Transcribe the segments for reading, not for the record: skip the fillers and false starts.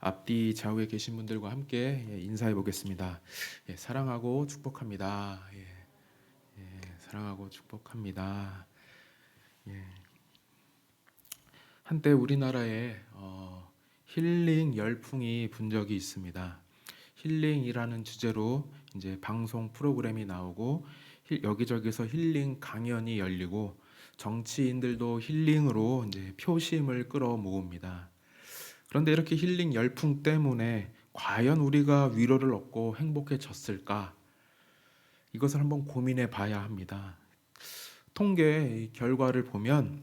앞뒤 좌우에 계신 분들과 함께 인사해 보겠습니다. 사랑하고 축복합니다. 사랑하고 축복합니다. 예, 한때 우리나라에 힐링 열풍이 분 적이 있습니다. 힐링이라는 주제로 이제 방송 프로그램이 나오고 여기저기서 힐링 강연이 열리고 정치인들도 힐링으로 이제 표심을 끌어 모읍니다. 그런데 이렇게 힐링 열풍 때문에 과연 우리가 위로를 얻고 행복해졌을까? 이것을 한번 고민해 봐야 합니다. 통계 결과를 보면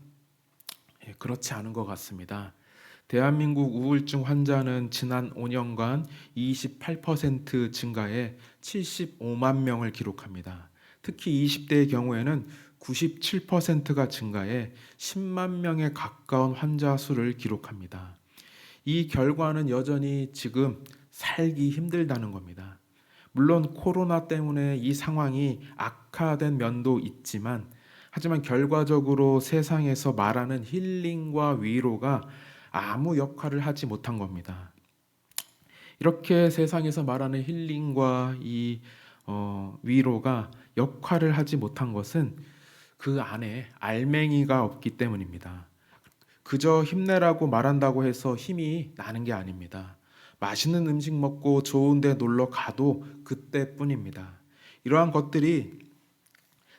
그렇지 않은 것 같습니다. 대한민국 우울증 환자는 지난 5년간 28% 증가해 75만 명을 기록합니다. 특히 20대의 경우에는 97%가 증가해 10만 명에 가까운 환자 수를 기록합니다. 이 결과는 여전히 지금 살기 힘들다는 겁니다. 물론 코로나 때문에 이 상황이 악화된 면도 있지만, 하지만 결과적으로 세상에서 말하는 힐링과 위로가 아무 역할을 하지 못한 겁니다. 이렇게 세상에서 말하는 힐링과 위로가 역할을 하지 못한 것은 그 안에 알맹이가 없기 때문입니다. 그저 힘내라고 말한다고 해서 힘이 나는 게 아닙니다. 맛있는 음식 먹고 좋은 데 놀러 가도 그때뿐입니다. 이러한 것들이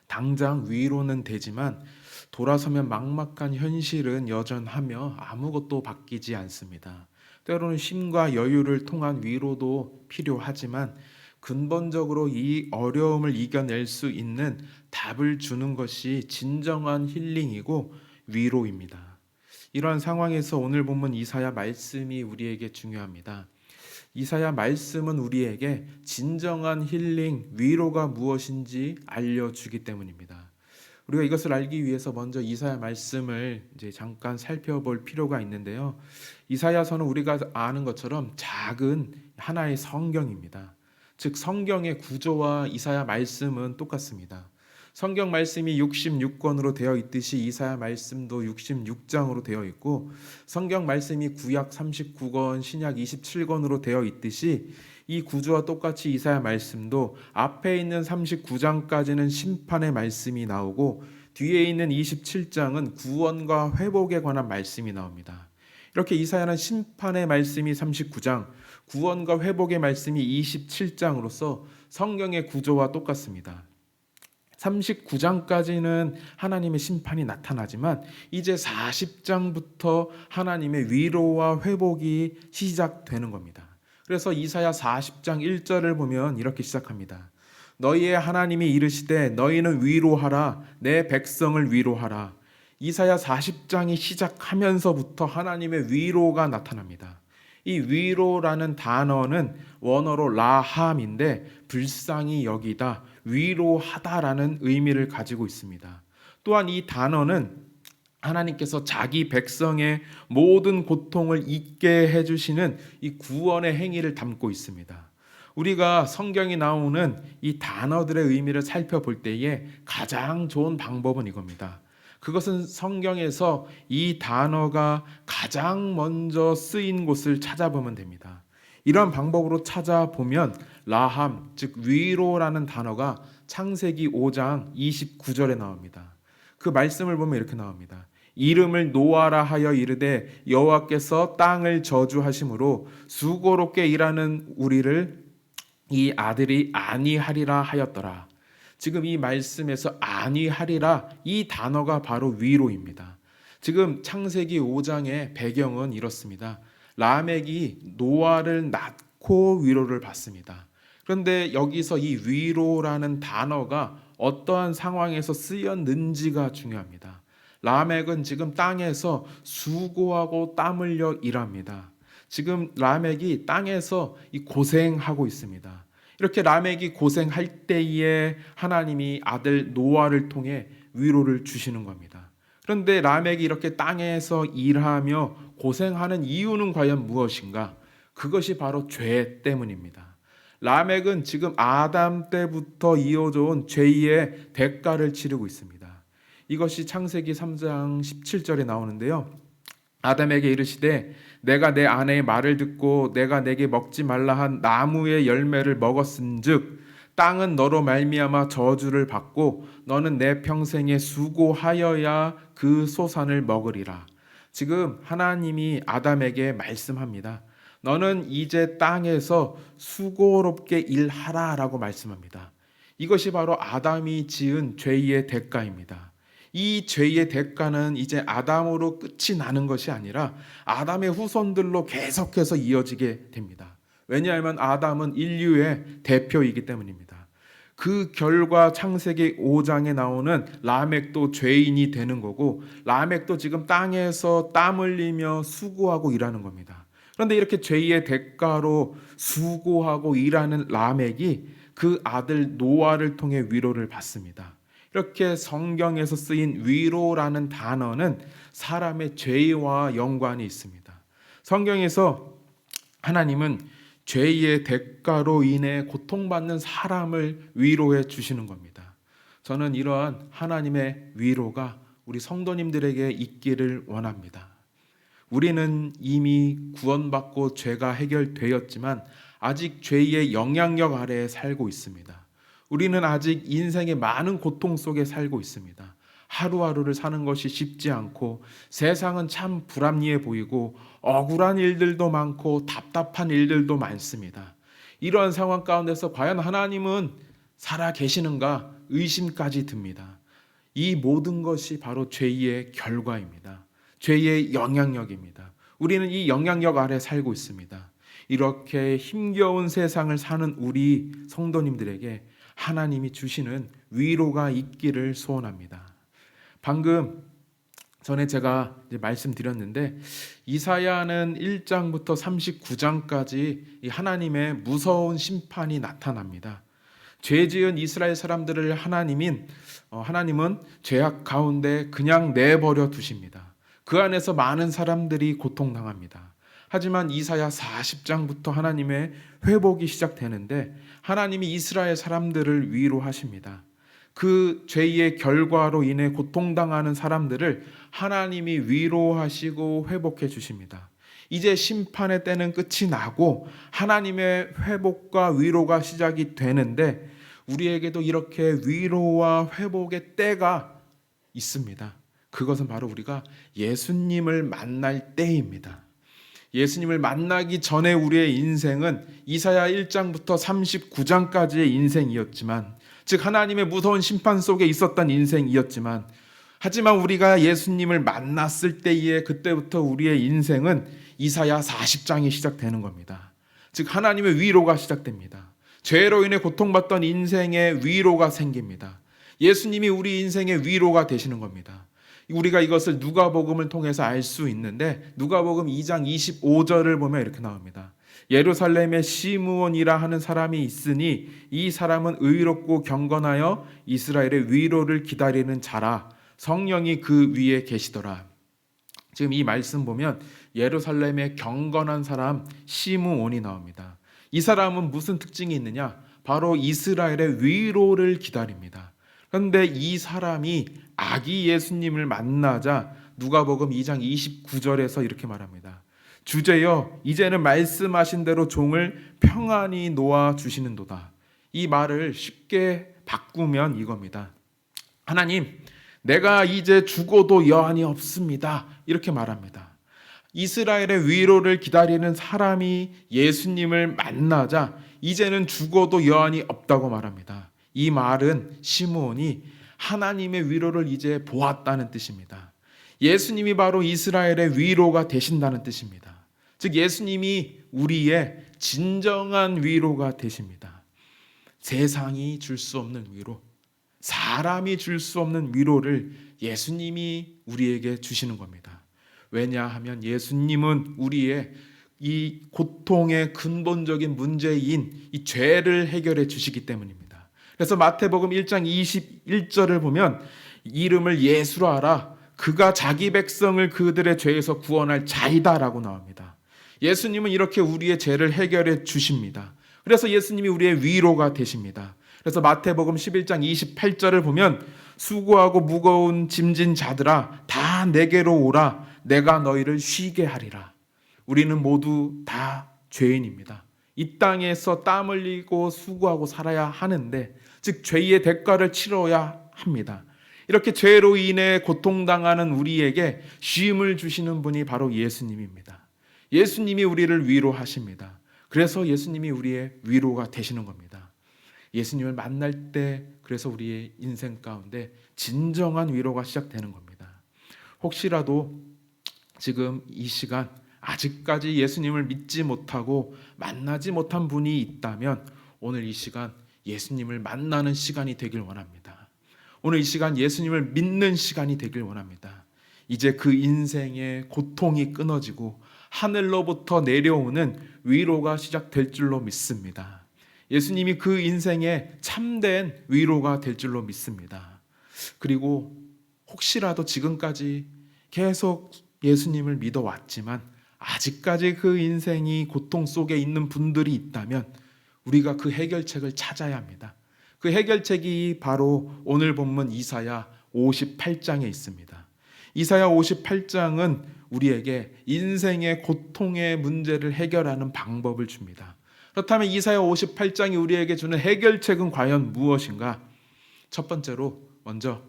당장 위로는 되지만 돌아서면 막막한 현실은 여전하며 아무것도 바뀌지 않습니다. 때로는 쉼과 여유를 통한 위로도 필요하지만 근본적으로 이 어려움을 이겨낼 수 있는 답을 주는 것이 진정한 힐링이고 위로입니다. 이러한 상황에서 오늘 본문 이사야 말씀이 우리에게 중요합니다. 이사야 말씀은 우리에게 진정한 힐링, 위로가 무엇인지 알려주기 때문입니다. 우리가 이것을 알기 위해서 먼저 이사야 말씀을 이제 잠깐 살펴볼 필요가 있는데요. 이사야서는 우리가 아는 것처럼 작은 하나의 성경입니다. 즉 성경의 구조와 이사야 말씀은 똑같습니다. 성경 말씀이 66권으로 되어 있듯이 이사야 말씀도 66장으로 되어 있고, 성경 말씀이 구약 39권, 신약 27권으로 되어 있듯이 이 구조와 똑같이 이사야 말씀도 앞에 있는 39장까지는 심판의 말씀이 나오고 뒤에 있는 27장은 구원과 회복에 관한 말씀이 나옵니다. 이렇게 이사야는 심판의 말씀이 39장, 구원과 회복의 말씀이 27장으로서 성경의 구조와 똑같습니다. 39장까지는 하나님의 심판이 나타나지만 이제 40장부터 하나님의 위로와 회복이 시작되는 겁니다. 그래서 이사야 40장 1절을 보면 이렇게 시작합니다. 너희의 하나님이 이르시되 너희는 위로하라, 내 백성을 위로하라. 이사야 40장이 시작하면서부터 하나님의 위로가 나타납니다. 이 위로라는 단어는 원어로 라함인데 불쌍히 여기다, 위로하다라는 의미를 가지고 있습니다. 또한 이 단어는 하나님께서 자기 백성의 모든 고통을 잊게 해주시는 이 구원의 행위를 담고 있습니다. 우리가 성경이 나오는 이 단어들의 의미를 살펴볼 때에 가장 좋은 방법은 이겁니다. 그것은 성경에서 이 단어가 가장 먼저 쓰인 곳을 찾아보면 됩니다. 이런 방법으로 찾아보면 라함, 즉 위로라는 단어가 창세기 5장 29절에 나옵니다. 그 말씀을 보면 이렇게 나옵니다. 이름을 노아라 하여 이르되 여호와께서 땅을 저주하심으로 수고롭게 일하는 우리를 이 아들이 안위하리라 하였더라. 지금 이 말씀에서 안위하리라, 이 단어가 바로 위로입니다. 지금 창세기 5장의 배경은 이렇습니다. 라멕이 노아를 낳고 위로를 받습니다. 그런데 여기서 이 위로라는 단어가 어떠한 상황에서 쓰였는지가 중요합니다. 라멕은 지금 땅에서 수고하고 땀 흘려 일합니다. 지금 라멕이 땅에서 고생하고 있습니다. 이렇게 라멕이 고생할 때에 하나님이 아들 노아를 통해 위로를 주시는 겁니다. 그런데 라멕이 이렇게 땅에서 일하며 고생하는 이유는 과연 무엇인가? 그것이 바로 죄 때문입니다. 라멕은 지금 아담 때부터 이어져 온 죄의 대가를 치르고 있습니다. 이것이 창세기 3장 17절에 나오는데요. 아담에게 이르시되 내가 내 아내의 말을 듣고 내가 내게 먹지 말라 한 나무의 열매를 먹었은즉 땅은 너로 말미암아 저주를 받고 너는 내 평생에 수고하여야 그 소산을 먹으리라. 지금 하나님이 아담에게 말씀합니다. 너는 이제 땅에서 수고롭게 일하라라고 말씀합니다. 이것이 바로 아담이 지은 죄의 대가입니다. 이 죄의 대가는 이제 아담으로 끝이 나는 것이 아니라 아담의 후손들로 계속해서 이어지게 됩니다. 왜냐하면 아담은 인류의 대표이기 때문입니다. 그 결과 창세기 5장에 나오는 라멕도 죄인이 되는 거고, 라멕도 지금 땅에서 땀 흘리며 수고하고 일하는 겁니다. 그런데 이렇게 죄의 대가로 수고하고 일하는 라멕이 그 아들 노아를 통해 위로를 받습니다. 이렇게 성경에서 쓰인 위로라는 단어는 사람의 죄와 연관이 있습니다. 성경에서 하나님은 죄의 대가로 인해 고통받는 사람을 위로해 주시는 겁니다. 저는 이러한 하나님의 위로가 우리 성도님들에게 있기를 원합니다. 우리는 이미 구원받고 죄가 해결되었지만 아직 죄의 영향력 아래에 살고 있습니다. 우리는 아직 인생의 많은 고통 속에 살고 있습니다. 하루하루를 사는 것이 쉽지 않고 세상은 참 불합리해 보이고 억울한 일들도 많고 답답한 일들도 많습니다. 이러한 상황 가운데서 과연 하나님은 살아 계시는가 의심까지 듭니다. 이 모든 것이 바로 죄의 결과입니다. 죄의 영향력입니다. 우리는 이 영향력 아래 살고 있습니다. 이렇게 힘겨운 세상을 사는 우리 성도님들에게 하나님이 주시는 위로가 있기를 소원합니다. 방금 전에 제가 말씀드렸는데 이사야는 1장부터 39장까지 하나님의 무서운 심판이 나타납니다. 죄지은 이스라엘 사람들을 하나님은 죄악 가운데 그냥 내버려 두십니다. 그 안에서 많은 사람들이 고통당합니다. 하지만 이사야 40장부터 하나님의 회복이 시작되는데 하나님이 이스라엘 사람들을 위로하십니다. 그 죄의 결과로 인해 고통당하는 사람들을 하나님이 위로하시고 회복해 주십니다. 이제 심판의 때는 끝이 나고 하나님의 회복과 위로가 시작이 되는데 우리에게도 이렇게 위로와 회복의 때가 있습니다. 그것은 바로 우리가 예수님을 만날 때입니다. 예수님을 만나기 전에 우리의 인생은 이사야 1장부터 39장까지의 인생이었지만, 즉 하나님의 무서운 심판 속에 있었던 인생이었지만, 하지만 우리가 예수님을 만났을 때에 그때부터 우리의 인생은 이사야 40장이 시작되는 겁니다. 즉 하나님의 위로가 시작됩니다. 죄로 인해 고통받던 인생의 위로가 생깁니다. 예수님이 우리 인생의 위로가 되시는 겁니다. 우리가 이것을 누가복음을 통해서 알 수 있는데 누가복음 2장 25절을 보면 이렇게 나옵니다. 예루살렘에 시므온이라 하는 사람이 있으니 이 사람은 의롭고 경건하여 이스라엘의 위로를 기다리는 자라. 성령이 그 위에 계시더라. 지금 이 말씀 보면 예루살렘의 경건한 사람 시므온이 나옵니다. 이 사람은 무슨 특징이 있느냐? 바로 이스라엘의 위로를 기다립니다. 그런데 이 사람이 아기 예수님을 만나자 누가복음 2장 29절에서 이렇게 말합니다. 주제여 이제는 말씀하신 대로 종을 평안히 놓아 주시는도다. 이 말을 쉽게 바꾸면 이겁니다. 하나님, 내가 이제 죽어도 여한이 없습니다. 이렇게 말합니다. 이스라엘의 위로를 기다리는 사람이 예수님을 만나자 이제는 죽어도 여한이 없다고 말합니다. 이 말은 시므온이 하나님의 위로를 이제 보았다는 뜻입니다. 예수님이 바로 이스라엘의 위로가 되신다는 뜻입니다. 즉 예수님이 우리의 진정한 위로가 되십니다. 세상이 줄 수 없는 위로, 사람이 줄 수 없는 위로를 예수님이 우리에게 주시는 겁니다. 왜냐하면 예수님은 우리의 이 고통의 근본적인 문제인 이 죄를 해결해 주시기 때문입니다. 그래서 마태복음 1장 21절을 보면 이름을 예수로 하라. 그가 자기 백성을 그들의 죄에서 구원할 자이다라고 나옵니다. 예수님은 이렇게 우리의 죄를 해결해 주십니다. 그래서 예수님이 우리의 위로가 되십니다. 그래서 마태복음 11장 28절을 보면 수고하고 무거운 짐진 자들아 다 내게로 오라. 내가 너희를 쉬게 하리라. 우리는 모두 다 죄인입니다. 이 땅에서 땀 흘리고 수고하고 살아야 하는데, 즉 죄의 대가를 치러야 합니다. 이렇게 죄로 인해 고통당하는 우리에게 쉼을 주시는 분이 바로 예수님입니다. 예수님이 우리를 위로하십니다. 그래서 예수님이 우리의 위로가 되시는 겁니다. 예수님을 만날 때 그래서 우리의 인생 가운데 진정한 위로가 시작되는 겁니다. 혹시라도 지금 이 시간 아직까지 예수님을 믿지 못하고 만나지 못한 분이 있다면 오늘 이 시간 예수님을 만나는 시간이 되길 원합니다. 오늘 이 시간 예수님을 믿는 시간이 되길 원합니다. 이제 그 인생의 고통이 끊어지고 하늘로부터 내려오는 위로가 시작될 줄로 믿습니다. 예수님이 그 인생의 참된 위로가 될 줄로 믿습니다. 그리고 혹시라도 지금까지 계속 예수님을 믿어왔지만 아직까지 그 인생이 고통 속에 있는 분들이 있다면 우리가 그 해결책을 찾아야 합니다. 그 해결책이 바로 오늘 본문 이사야 58장에 있습니다. 이사야 58장은 우리에게 인생의 고통의 문제를 해결하는 방법을 줍니다. 그렇다면 이사야 58장이 우리에게 주는 해결책은 과연 무엇인가? 첫 번째로 먼저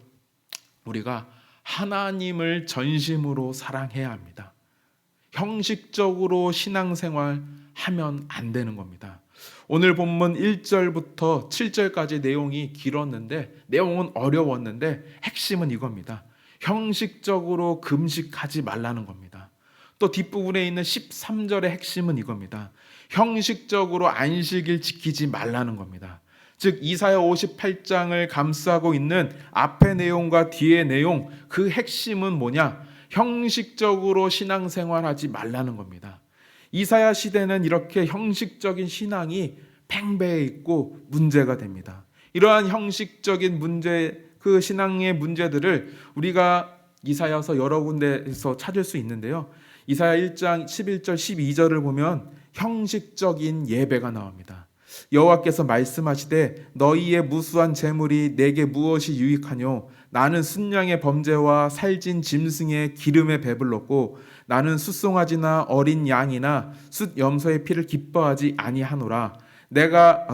우리가 하나님을 전심으로 사랑해야 합니다. 형식적으로 신앙생활 하면 안 되는 겁니다. 오늘 본문 1절부터 7절까지 내용이 길었는데, 내용은 어려웠는데 핵심은 이겁니다. 형식적으로 금식하지 말라는 겁니다. 또 뒷부분에 있는 13절의 핵심은 이겁니다. 형식적으로 안식일 지키지 말라는 겁니다. 즉 이사야 58장을 감싸고 있는 앞의 내용과 뒤의 내용, 그 핵심은 뭐냐? 형식적으로 신앙생활하지 말라는 겁니다. 이사야 시대는 이렇게 형식적인 신앙이 팽배해 있고 문제가 됩니다. 이러한 형식적인 문제, 그 신앙의 문제들을 우리가 이사야서 여러 군데에서 찾을 수 있는데요. 이사야 1장 11절 12절을 보면 형식적인 예배가 나옵니다. 여호와께서 말씀하시되 너희의 무수한 재물이 내게 무엇이 유익하뇨? 나는 순양의 범죄와 살진 짐승의 기름에 배불렀고 나는 숫송아지나 어린 양이나 숫 염소의 피를 기뻐하지 아니하노라.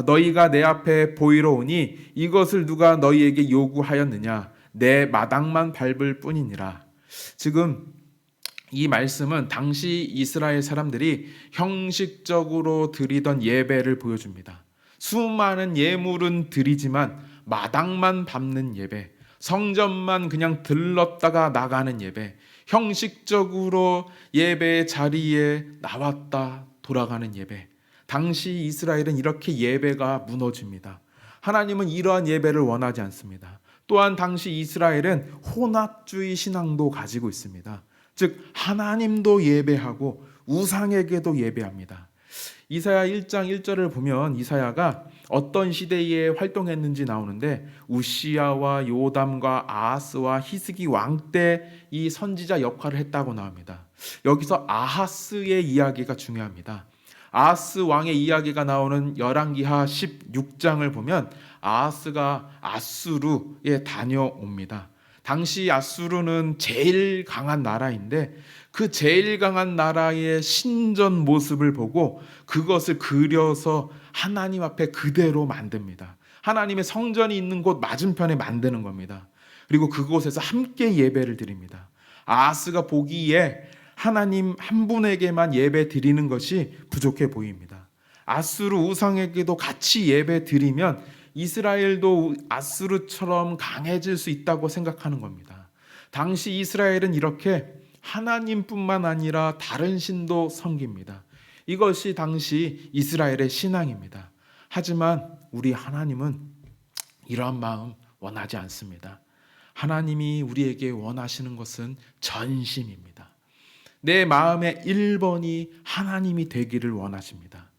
너희가 내 앞에 보이러 오니 이것을 누가 너희에게 요구하였느냐? 내 마당만 밟을 뿐이니라. 지금 이 말씀은 당시 이스라엘 사람들이 형식적으로 드리던 예배를 보여줍니다. 수많은 예물은 드리지만 마당만 밟는 예배, 성전만 그냥 들렀다가 나가는 예배, 형식적으로 예배 자리에 나왔다 돌아가는 예배. 당시 이스라엘은 이렇게 예배가 무너집니다. 하나님은 이러한 예배를 원하지 않습니다. 또한 당시 이스라엘은 혼합주의 신앙도 가지고 있습니다. 즉 하나님도 예배하고 우상에게도 예배합니다. 이사야 1장 1절을 보면 이사야가 어떤 시대에 활동했는지 나오는데 우시야와 요담과 아하스와 히스기 왕 때 이 선지자 역할을 했다고 나옵니다. 여기서 아하스의 이야기가 중요합니다. 아하스 왕의 이야기가 나오는 열왕기하 16장을 보면 아하스가 아수르에 다녀옵니다. 당시 아수르는 제일 강한 나라인데 그 제일 강한 나라의 신전 모습을 보고 그것을 그려서 하나님 앞에 그대로 만듭니다. 하나님의 성전이 있는 곳 맞은편에 만드는 겁니다. 그리고 그곳에서 함께 예배를 드립니다. 아하스가 보기에 하나님 한 분에게만 예배 드리는 것이 부족해 보입니다. 아수르 우상에게도 같이 예배 드리면 이스라엘도 아수르처럼 강해질 수 있다고 생각하는 겁니다. 당시 이스라엘은 이렇게 하나님뿐만 아니라 다른 신도 섬깁니다. 이것이 당시 이스라엘의 신앙입니다. 하지만 우리 하나님은 이러한 마음 원하지 않습니다. 하나님이 우리에게 원하시는 것은 전심입니다. 내 마음의 1번이 하나님이 되기를 원하십니다.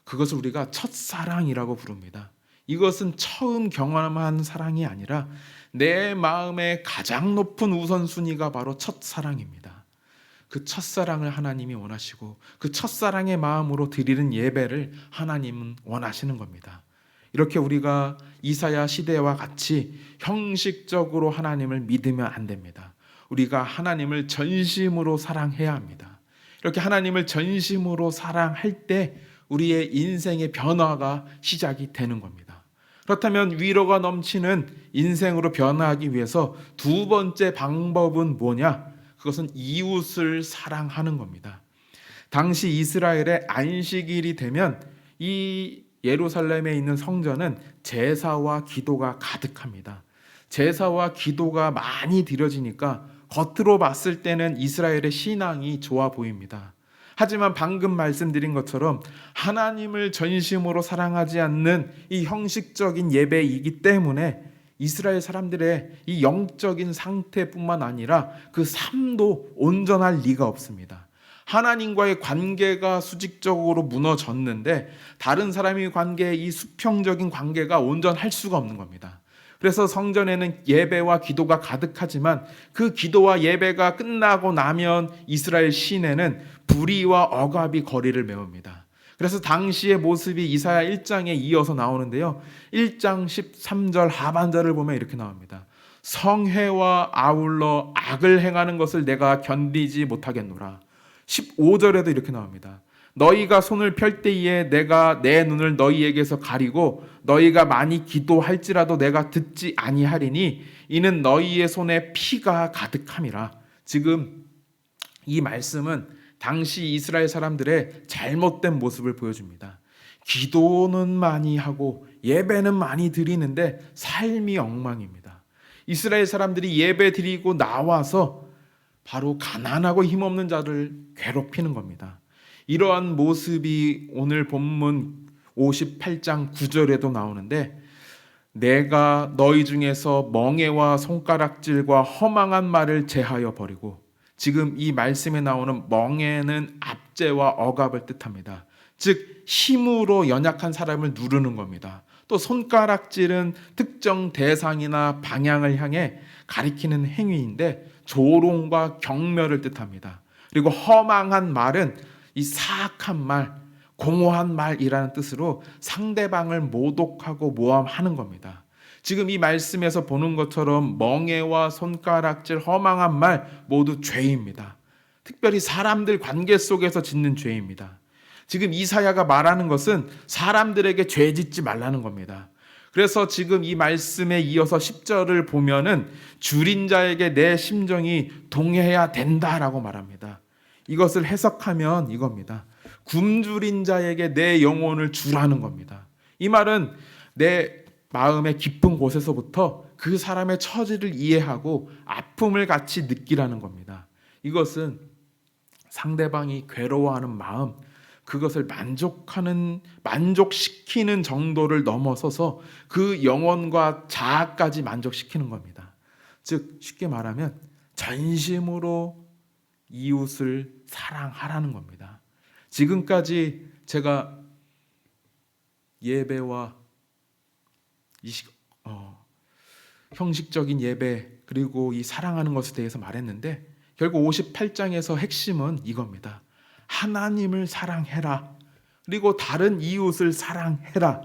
그것을 우리가 첫사랑이라고 부릅니다. 이것은 처음 경험한 사랑이 아니라 내 마음의 가장 높은 우선순위가 바로 첫사랑입니다. 그 첫사랑을 하나님이 원하시고 그 첫사랑의 마음으로 드리는 예배를 하나님은 원하시는 겁니다. 이렇게 우리가 이사야 시대와 같이 형식적으로 하나님을 믿으면 안 됩니다. 우리가 하나님을 전심으로 사랑해야 합니다. 이렇게 하나님을 전심으로 사랑할 때 우리의 인생의 변화가 시작이 되는 겁니다. 그렇다면 위로가 넘치는 인생으로 변화하기 위해서 두 번째 방법은 뭐냐? 그것은 이웃을 사랑하는 겁니다. 당시 이스라엘의 안식일이 되면 이 예루살렘에 있는 성전은 제사와 기도가 가득합니다. 제사와 기도가 많이 드려지니까 겉으로 봤을 때는 이스라엘의 신앙이 좋아 보입니다. 하지만 방금 말씀드린 것처럼 하나님을 전심으로 사랑하지 않는 이 형식적인 예배이기 때문에 이스라엘 사람들의 이 영적인 상태뿐만 아니라 그 삶도 온전할 리가 없습니다. 하나님과의 관계가 수직적으로 무너졌는데 다른 사람의 관계, 이 수평적인 관계가 온전할 수가 없는 겁니다. 그래서 성전에는 예배와 기도가 가득하지만 그 기도와 예배가 끝나고 나면 이스라엘 시내는 불의와 억압이 거리를 메웁니다. 그래서 당시의 모습이 이사야 1장에 이어서 나오는데요. 1장 13절 하반절을 보면 이렇게 나옵니다. 성회와 아울러 악을 행하는 것을 내가 견디지 못하겠노라. 15절에도 이렇게 나옵니다. 너희가 손을 펼 때에 내가 내 눈을 너희에게서 가리고 너희가 많이 기도할지라도 내가 듣지 아니하리니 이는 너희의 손에 피가 가득함이라. 지금 이 말씀은 당시 이스라엘 사람들의 잘못된 모습을 보여줍니다. 기도는 많이 하고 예배는 많이 드리는데 삶이 엉망입니다. 이스라엘 사람들이 예배 드리고 나와서 바로 가난하고 힘없는 자를 괴롭히는 겁니다. 이러한 모습이 오늘 본문 58장 9절에도 나오는데 내가 너희 중에서 멍에와 손가락질과 허망한 말을 제하여 버리고, 지금 이 말씀에 나오는 멍에는 압제와 억압을 뜻합니다. 즉 힘으로 연약한 사람을 누르는 겁니다. 또 손가락질은 특정 대상이나 방향을 향해 가리키는 행위인데 조롱과 경멸을 뜻합니다. 그리고 허망한 말은 이 사악한 말, 공허한 말이라는 뜻으로 상대방을 모독하고 모함하는 겁니다. 지금 이 말씀에서 보는 것처럼 멍에와 손가락질, 허망한 말 모두 죄입니다. 특별히 사람들 관계 속에서 짓는 죄입니다. 지금 이사야가 말하는 것은 사람들에게 죄 짓지 말라는 겁니다. 그래서 지금 이 말씀에 이어서 10절을 보면은 줄인 자에게 내 심정이 동해야 된다라고 말합니다. 이것을 해석하면 이겁니다. 굶주린 자에게 내 영혼을 주라는 겁니다. 이 말은 내 마음의 깊은 곳에서부터 그 사람의 처지를 이해하고 아픔을 같이 느끼라는 겁니다. 이것은 상대방이 괴로워하는 마음, 그것을 만족시키는 정도를 넘어서서 그 영혼과 자아까지 만족시키는 겁니다. 즉 쉽게 말하면 전심으로 이웃을 사랑하라는 겁니다. 지금까지 제가 예배와 형식적인 예배 그리고 이 사랑하는 것에 대해서 말했는데 결국 58장에서 핵심은 이겁니다. 하나님을 사랑해라. 그리고 다른 이웃을 사랑해라.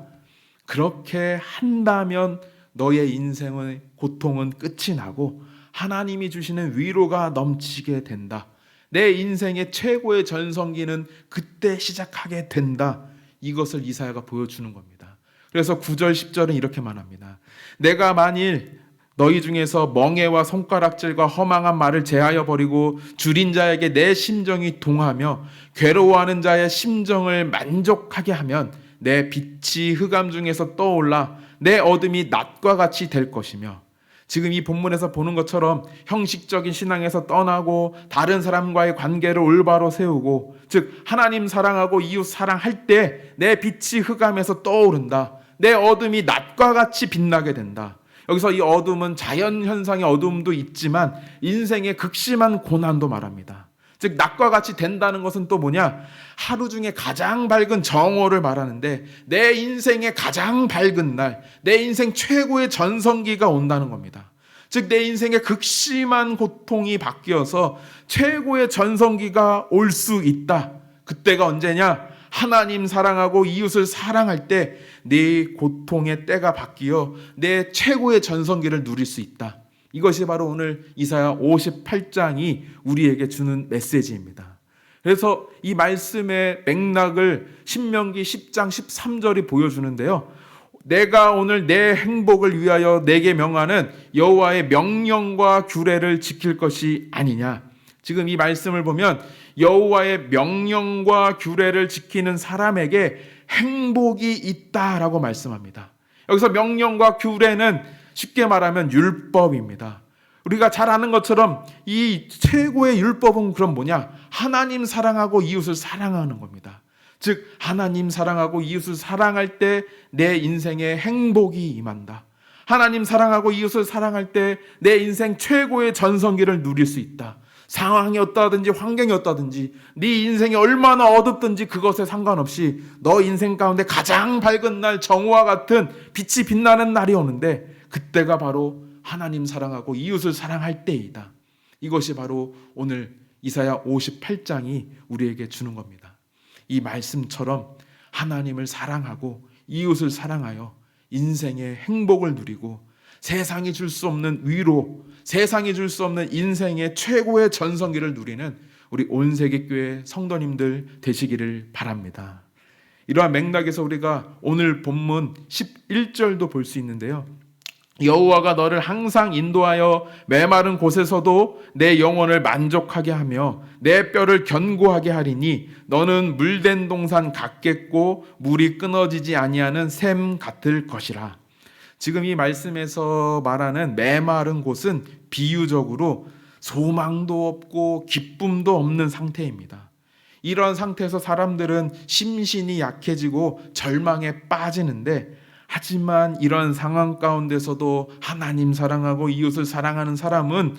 그렇게 한다면 너의 인생의 고통은 끝이 나고 하나님이 주시는 위로가 넘치게 된다. 내 인생의 최고의 전성기는 그때 시작하게 된다. 이것을 이사야가 보여주는 겁니다. 그래서 9절 10절은 이렇게 말합니다. 내가 만일 너희 중에서 멍에와 손가락질과 허망한 말을 제하여 버리고 줄인 자에게 내 심정이 동하며 괴로워하는 자의 심정을 만족하게 하면 내 빛이 흑암 중에서 떠올라 내 어둠이 낮과 같이 될 것이며, 지금 이 본문에서 보는 것처럼 형식적인 신앙에서 떠나고 다른 사람과의 관계를 올바로 세우고, 즉 하나님 사랑하고 이웃 사랑할 때 내 빛이 흑암에서 떠오른다. 내 어둠이 낮과 같이 빛나게 된다. 여기서 이 어둠은 자연현상의 어둠도 있지만 인생의 극심한 고난도 말합니다. 즉 낮과 같이 된다는 것은 또 뭐냐? 하루 중에 가장 밝은 정오를 말하는데 내 인생의 가장 밝은 날, 내 인생 최고의 전성기가 온다는 겁니다. 즉 내 인생의 극심한 고통이 바뀌어서 최고의 전성기가 올 수 있다. 그때가 언제냐? 하나님 사랑하고 이웃을 사랑할 때 네 고통의 때가 바뀌어 내 최고의 전성기를 누릴 수 있다. 이것이 바로 오늘 이사야 58장이 우리에게 주는 메시지입니다. 그래서 이 말씀의 맥락을 신명기 10장 13절이 보여주는데요. 내가 오늘 내 행복을 위하여 내게 명하는 여호와의 명령과 규례를 지킬 것이 아니냐. 지금 이 말씀을 보면 여호와의 명령과 규례를 지키는 사람에게 행복이 있다라고 말씀합니다. 여기서 명령과 규례는 쉽게 말하면 율법입니다. 우리가 잘 아는 것처럼 이 최고의 율법은 그럼 뭐냐? 하나님 사랑하고 이웃을 사랑하는 겁니다. 즉 하나님 사랑하고 이웃을 사랑할 때 내 인생에 행복이 임한다. 하나님 사랑하고 이웃을 사랑할 때 내 인생 최고의 전성기를 누릴 수 있다. 상황이 어떠하든지 환경이 어떠하든지 네 인생이 얼마나 어둡든지 그것에 상관없이 너 인생 가운데 가장 밝은 날, 정오와 같은 빛이 빛나는 날이 오는데 그때가 바로 하나님 사랑하고 이웃을 사랑할 때이다. 이것이 바로 오늘 이사야 58장이 우리에게 주는 겁니다. 이 말씀처럼 하나님을 사랑하고 이웃을 사랑하여 인생의 행복을 누리고 세상이 줄 수 없는 위로, 세상이 줄 수 없는 인생의 최고의 전성기를 누리는 우리 온세계교회 성도님들 되시기를 바랍니다. 이러한 맥락에서 우리가 오늘 본문 11절도 볼 수 있는데요. 여호와가 너를 항상 인도하여 메마른 곳에서도 내 영혼을 만족하게 하며 내 뼈를 견고하게 하리니 너는 물된 동산 같겠고 물이 끊어지지 아니하는 샘 같을 것이라. 지금 이 말씀에서 말하는 메마른 곳은 비유적으로 소망도 없고 기쁨도 없는 상태입니다. 이런 상태에서 사람들은 심신이 약해지고 절망에 빠지는데 하지만 이런 상황 가운데서도 하나님 사랑하고 이웃을 사랑하는 사람은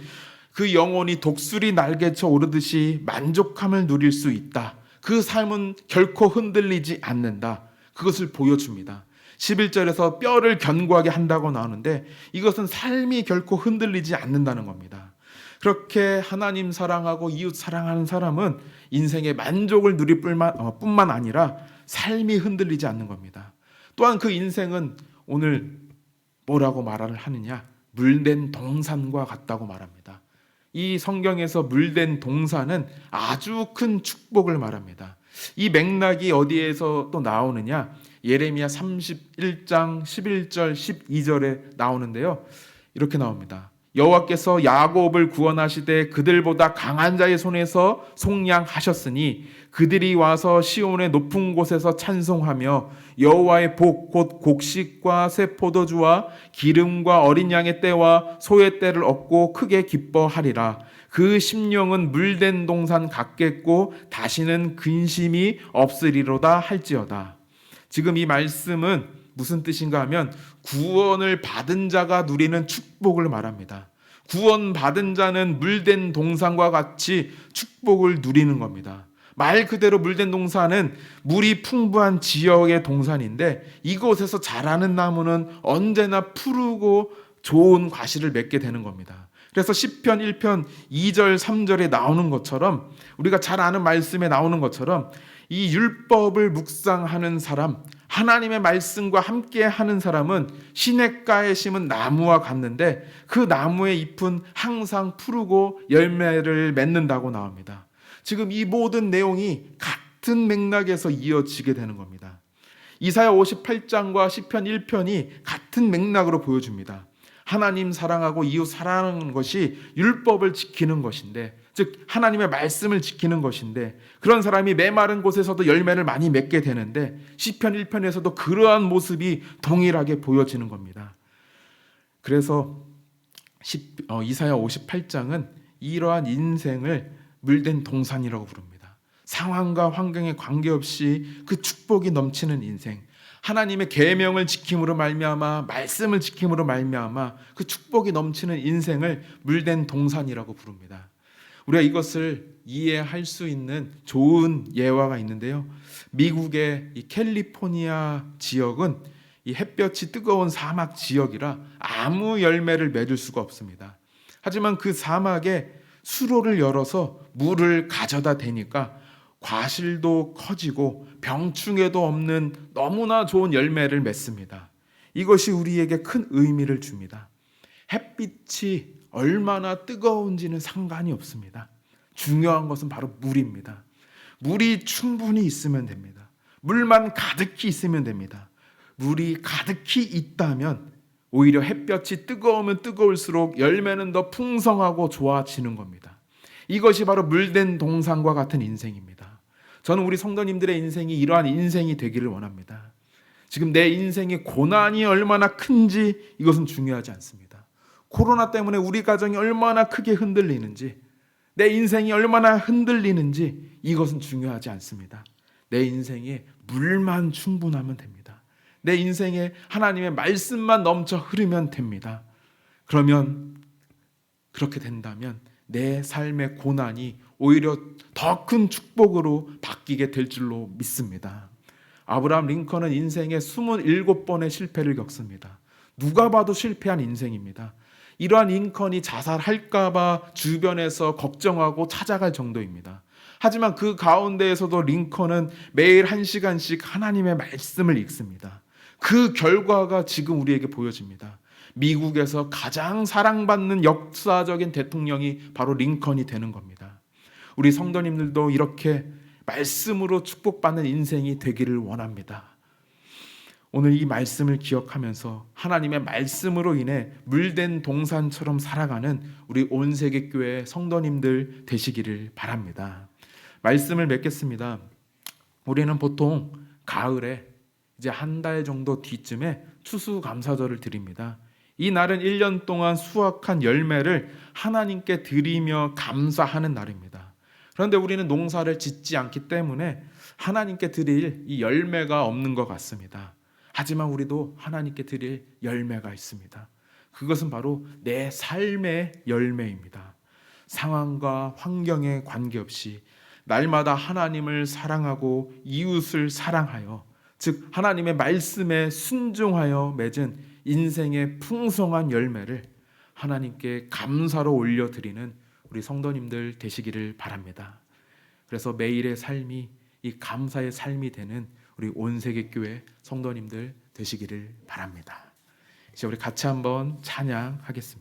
그 영혼이 독수리 날개쳐 오르듯이 만족함을 누릴 수 있다. 그 삶은 결코 흔들리지 않는다. 그것을 보여줍니다. 11절에서 뼈를 견고하게 한다고 나오는데 이것은 삶이 결코 흔들리지 않는다는 겁니다. 그렇게 하나님 사랑하고 이웃 사랑하는 사람은 인생의 만족을 누릴 뿐만 아니라 삶이 흔들리지 않는 겁니다. 또한 그 인생은 오늘 뭐라고 말을 하느냐? 물된 동산과 같다고 말합니다. 이 성경에서 물된 동산은 아주 큰 축복을 말합니다. 이 맥락이 어디에서 또 나오느냐? 예레미야 31장 11절 12절에 나오는데요. 이렇게 나옵니다. 여호와께서 야곱을 구원하시되 그들보다 강한 자의 손에서 속량하셨으니 그들이 와서 시온의 높은 곳에서 찬송하며 여호와의 복 곧 곡식과 새 포도주와 기름과 어린 양의 떼와 소의 떼를 얻고 크게 기뻐하리라. 그 심령은 물된 동산 같겠고 다시는 근심이 없으리로다 할지어다. 지금 이 말씀은 무슨 뜻인가 하면 구원을 받은 자가 누리는 축복을 말합니다. 구원받은 자는 물된 동산과 같이 축복을 누리는 겁니다. 말 그대로 물된 동산은 물이 풍부한 지역의 동산인데 이곳에서 자라는 나무는 언제나 푸르고 좋은 과실을 맺게 되는 겁니다. 그래서 시편 1편 2절 3절에 나오는 것처럼 우리가 잘 아는 말씀에 나오는 것처럼 이 율법을 묵상하는 사람, 하나님의 말씀과 함께 하는 사람은 시냇가에 심은 나무와 같는데 그 나무의 잎은 항상 푸르고 열매를 맺는다고 나옵니다. 지금 이 모든 내용이 같은 맥락에서 이어지게 되는 겁니다. 이사야 58장과 시편 1편이 같은 맥락으로 보여줍니다. 하나님 사랑하고 이웃 사랑하는 것이 율법을 지키는 것인데, 즉 하나님의 말씀을 지키는 것인데, 그런 사람이 메마른 곳에서도 열매를 많이 맺게 되는데 시편 1편에서도 그러한 모습이 동일하게 보여지는 겁니다. 그래서 이사야 58장은 이러한 인생을 물된 동산이라고 부릅니다. 상황과 환경에 관계없이 그 축복이 넘치는 인생, 하나님의 계명을 지킴으로 말미암아 말씀을 지킴으로 말미암아 그 축복이 넘치는 인생을 물된 동산이라고 부릅니다. 우리가 이것을 이해할 수 있는 좋은 예화가 있는데요. 미국의 이 캘리포니아 지역은 이 햇볕이 뜨거운 사막 지역이라 아무 열매를 맺을 수가 없습니다. 하지만 그 사막에 수로를 열어서 물을 가져다 대니까 과실도 커지고 병충해도 없는 너무나 좋은 열매를 맺습니다. 이것이 우리에게 큰 의미를 줍니다. 햇빛이 얼마나 뜨거운지는 상관이 없습니다. 중요한 것은 바로 물입니다. 물이 충분히 있으면 됩니다. 물만 가득히 있으면 됩니다. 물이 가득히 있다면 오히려 햇볕이 뜨거우면 뜨거울수록 열매는 더 풍성하고 좋아지는 겁니다. 이것이 바로 물된 동산과 같은 인생입니다. 저는 우리 성도님들의 인생이 이러한 인생이 되기를 원합니다. 지금 내 인생의 고난이 얼마나 큰지 이것은 중요하지 않습니다. 코로나 때문에 우리 가정이 얼마나 크게 흔들리는지, 내 인생이 얼마나 흔들리는지 이것은 중요하지 않습니다. 내 인생에 물만 충분하면 됩니다. 내 인생에 하나님의 말씀만 넘쳐 흐르면 됩니다. 그러면 그렇게 된다면 내 삶의 고난이 오히려 더 큰 축복으로 바뀌게 될 줄로 믿습니다. 아브라함 링컨은 인생에 27번의 실패를 겪습니다. 누가 봐도 실패한 인생입니다. 이러한 링컨이 자살할까 봐 주변에서 걱정하고 찾아갈 정도입니다. 하지만 그 가운데에서도 링컨은 매일 1시간씩 하나님의 말씀을 읽습니다. 그 결과가 지금 우리에게 보여집니다. 미국에서 가장 사랑받는 역사적인 대통령이 바로 링컨이 되는 겁니다. 우리 성도님들도 이렇게 말씀으로 축복받는 인생이 되기를 원합니다. 오늘 이 말씀을 기억하면서 하나님의 말씀으로 인해 물된 동산처럼 살아가는 우리 온세계교회 성도님들 되시기를 바랍니다. 말씀을 맺겠습니다. 우리는 보통 가을에 이제 한 달 정도 뒤쯤에 추수감사절을 드립니다. 이 날은 1년 동안 수확한 열매를 하나님께 드리며 감사하는 날입니다. 그런데 우리는 농사를 짓지 않기 때문에 하나님께 드릴 이 열매가 없는 것 같습니다. 하지만 우리도 하나님께 드릴 열매가 있습니다. 그것은 바로 내 삶의 열매입니다. 상황과 환경에 관계없이 날마다 하나님을 사랑하고 이웃을 사랑하여, 즉 하나님의 말씀에 순종하여 맺은 인생의 풍성한 열매를 하나님께 감사로 올려드리는 우리 성도님들 되시기를 바랍니다. 그래서 매일의 삶이 이 감사의 삶이 되는 우리 온세계교회 성도님들 되시기를 바랍니다. 이제 우리 같이 한번 찬양하겠습니다.